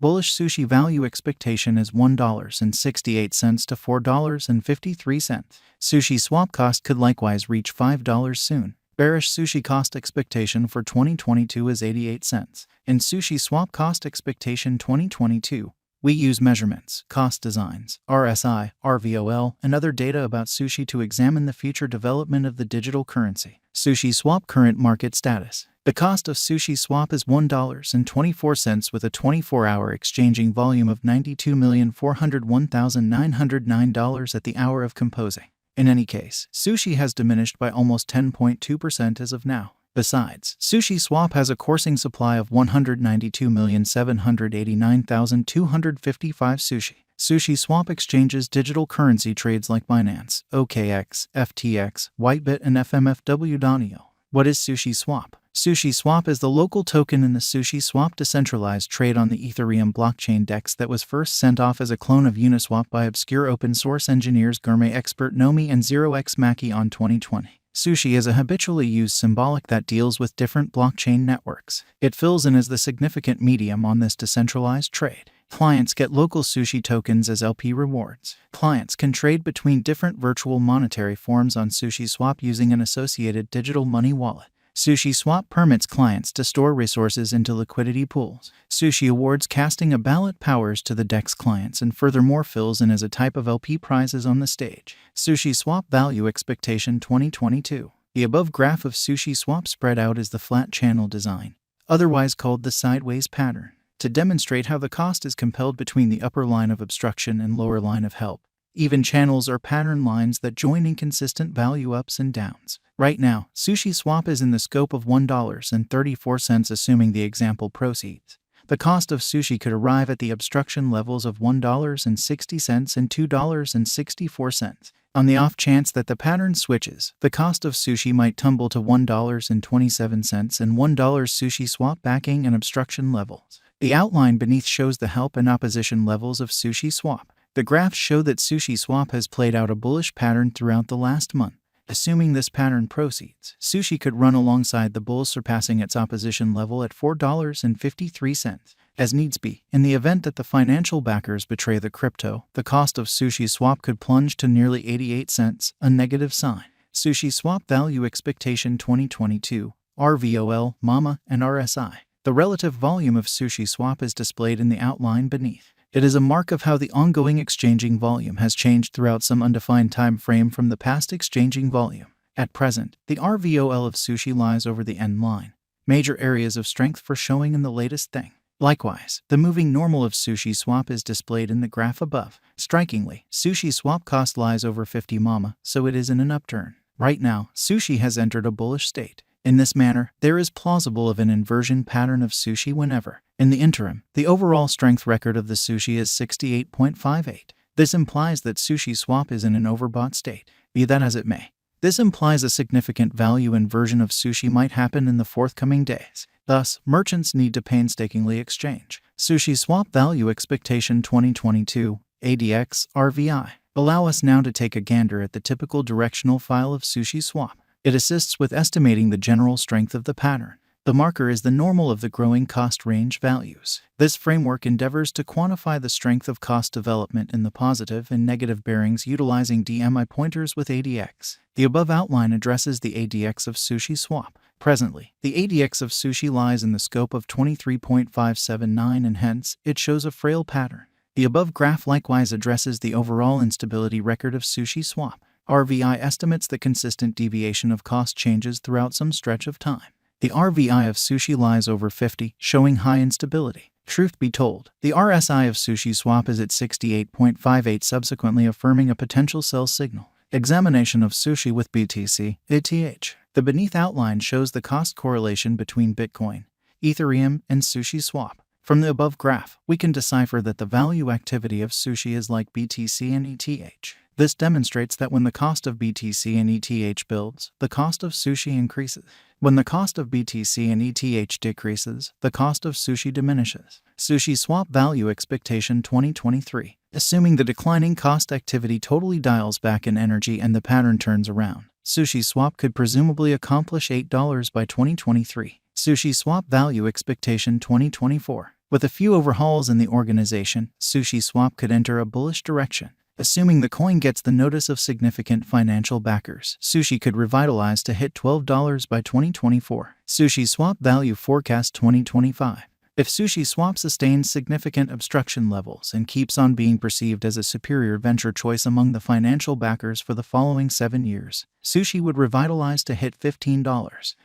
Bullish Sushi value expectation is $1.68 to $4.53. Sushi swap cost could likewise reach $5 soon. Bearish Sushi cost expectation for 2022 is 88 cents. In Sushi swap cost expectation 2022, we use measurements, cost designs, RSI, RVOL, and other data about Sushi to examine the future development of the digital currency. Sushi swap current market status. The cost of Sushi swap is $1.24 with a 24-hour exchanging volume of $92,401,909 at the hour of composing. In any case, Sushi has diminished by almost 10.2% as of now. Besides, Sushi swap has a coursing supply of 192,789,255 Sushi. Sushi swap exchanges digital currency trades like Binance, OKX, FTX, Whitebit, and FMFW.io. What is Sushi swap? Sushi swap is the local token in the Sushi swap decentralized trade on the Ethereum blockchain DEX that was first sent off as a clone of Uniswap by obscure open source engineers Gourmet Expert Nomi and 0x Mackie on 2020. Sushi is a habitually used symbolic that deals with different blockchain networks. It fills in as the significant medium on this decentralized trade. Clients get local Sushi tokens as LP rewards. Clients can trade between different virtual monetary forms on Sushi swap using an associated digital money wallet. Sushi swap permits clients to store resources into liquidity pools. Sushi awards casting a ballot powers to the DEX clients and furthermore fills in as a type of LP prizes on the stage. Sushi swap value expectation 2022. The above graph of Sushi swap spread out is the flat channel design, otherwise called the sideways pattern, to demonstrate how the cost is compelled between the upper line of obstruction and lower line of help. Even channels are pattern lines that join inconsistent value ups and downs. Right now, Sushi swap is in the scope of $1.34 assuming the example proceeds. The cost of Sushi could arrive at the obstruction levels of $1.60 and $2.64. On the off chance that the pattern switches, the cost of Sushi might tumble to $1.27 and $1 Sushi swap backing and obstruction levels. The outline beneath shows the help and opposition levels of Sushi swap. The graphs show that Sushi swap has played out a bullish pattern throughout the last month. Assuming this pattern proceeds, Sushi could run alongside the bulls, surpassing its opposition level at $4.53, as needs be. In the event that the financial backers betray the crypto, the cost of Sushi swap could plunge to nearly 88 cents, a negative sign. Sushi swap value expectation 2022, RVOL, MAMA, and RSI. The relative volume of Sushi swap is displayed in the outline beneath. It is a mark of how the ongoing exchanging volume has changed throughout some undefined time frame from the past exchanging volume. At present, the RVOL of Sushi lies over the end line. Major areas of strength for showing in the latest thing. Likewise, the moving normal of Sushi swap is displayed in the graph above. Strikingly, Sushi swap cost lies over 50 MAMA, so it is in an upturn. Right now, Sushi has entered a bullish state. In this manner, there is plausible of an inversion pattern of Sushi whenever. In the interim, the overall strength record of the Sushi is 68.58. This implies that Sushi swap is in an overbought state. Be that as it may, this implies a significant value inversion of Sushi might happen in the forthcoming days. Thus, merchants need to painstakingly exchange. Sushi swap value expectation 2022, ADX, RVI. Allow us now to take a gander at the typical directional file of Sushi swap. It assists with estimating the general strength of the pattern. The marker is the normal of the growing cost range values. This framework endeavors to quantify the strength of cost development in the positive and negative bearings utilizing DMI pointers with ADX. The above outline addresses the ADX of Sushi swap. Presently, the ADX of Sushi lies in the scope of 23.579 and hence, it shows a frail pattern. The above graph likewise addresses the overall instability record of Sushi swap. RVI estimates the consistent deviation of cost changes throughout some stretch of time. The RVI of Sushi lies over 50, showing high instability. Truth be told, the RSI of Sushi swap is at 68.58, subsequently affirming a potential sell signal. Examination of Sushi with BTC, ETH. The beneath outline shows the cost correlation between Bitcoin, Ethereum, and Sushi swap. From the above graph, we can decipher that the value activity of Sushi is like BTC and ETH. This demonstrates that when the cost of BTC and ETH builds, the cost of Sushi increases. When the cost of BTC and ETH decreases, the cost of Sushi diminishes. Sushi swap value expectation 2023. Assuming the declining cost activity totally dials back in energy and the pattern turns around, Sushi swap could presumably accomplish $8 by 2023. Sushi swap value expectation 2024. With a few overhauls in the organization, Sushiswap could enter a bullish direction. Assuming the coin gets the notice of significant financial backers, Sushi could revitalize to hit $12 by 2024. Sushiswap value forecast 2025. If Sushiswap sustains significant obstruction levels and keeps on being perceived as a superior venture choice among the financial backers for the following 7 years, Sushi would revitalize to hit $15.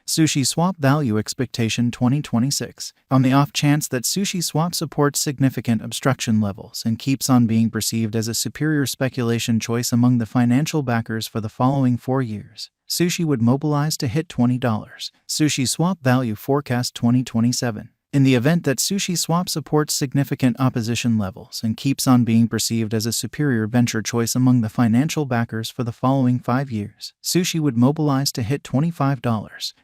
Sushiswap value expectation 2026. On the off chance that Sushiswap supports significant obstruction levels and keeps on being perceived as a superior speculation choice among the financial backers for the following 4 years, Sushi would mobilize to hit $20. Sushiswap value forecast 2027. In the event that Sushiswap supports significant opposition levels and keeps on being perceived as a superior venture choice among the financial backers for the following 5 years, Sushi would mobilize to hit $25.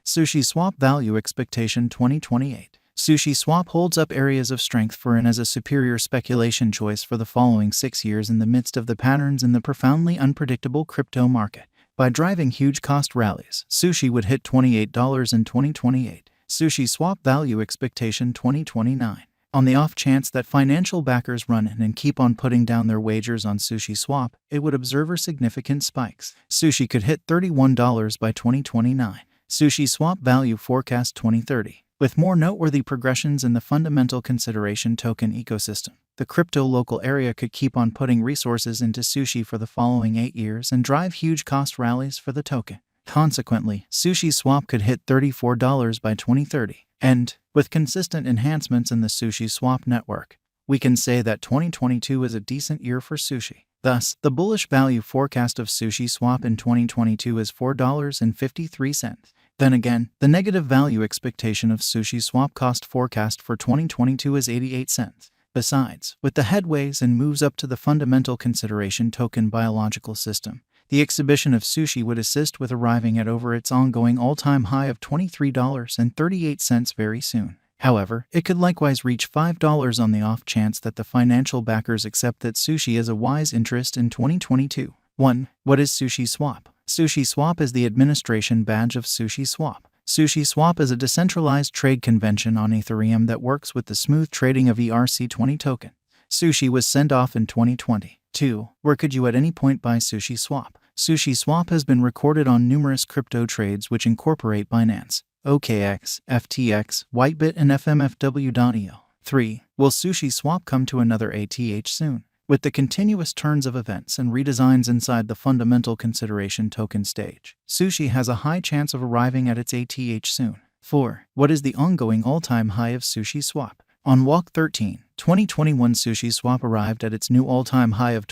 Sushiswap value expectation 2028. Sushiswap holds up areas of strength for and as a superior speculation choice for the following 6 years in the midst of the patterns in the profoundly unpredictable crypto market. By driving huge cost rallies, Sushi would hit $28 in 2028. Sushiswap value expectation 2029. On the off chance that financial backers run in and keep on putting down their wagers on Sushiswap, it would observe significant spikes. Sushi could hit $31 by 2029. Sushiswap value forecast 2030. With more noteworthy progressions in the fundamental consideration token ecosystem, the crypto local area could keep on putting resources into Sushi for the following 8 years and drive huge cost rallies for the token. Consequently, Sushiswap could hit $34 by 2030. And, with consistent enhancements in the Sushiswap network, we can say that 2022 is a decent year for Sushi. Thus, the bullish value forecast of Sushiswap in 2022 is $4.53. Then again, the negative value expectation of Sushiswap cost forecast for 2022 is 88 cents. Besides, with the headways and moves up to the fundamental consideration token biological system, the exhibition of Sushi would assist with arriving at over its ongoing all-time high of $23.38 very soon. However, it could likewise reach $5 on the off chance that the financial backers accept that Sushi is a wise interest in 2022. 1. What is Sushiswap? Sushiswap is the administration badge of Sushiswap. Sushiswap is a decentralized trade convention on Ethereum that works with the smooth trading of ERC20 token. Sushi was sent off in 2020. 2. Where could you at any point buy Sushiswap? Sushiswap has been recorded on numerous crypto trades which incorporate Binance, OKX, FTX, Whitebit, and FMFW.io. 3. Will Sushiswap come to another ATH soon? With the continuous turns of events and redesigns inside the fundamental consideration token stage, Sushi has a high chance of arriving at its ATH soon. 4. What is the ongoing all-time high of Sushiswap? On Walk 13, 2021, Sushiswap arrived at its new all-time high of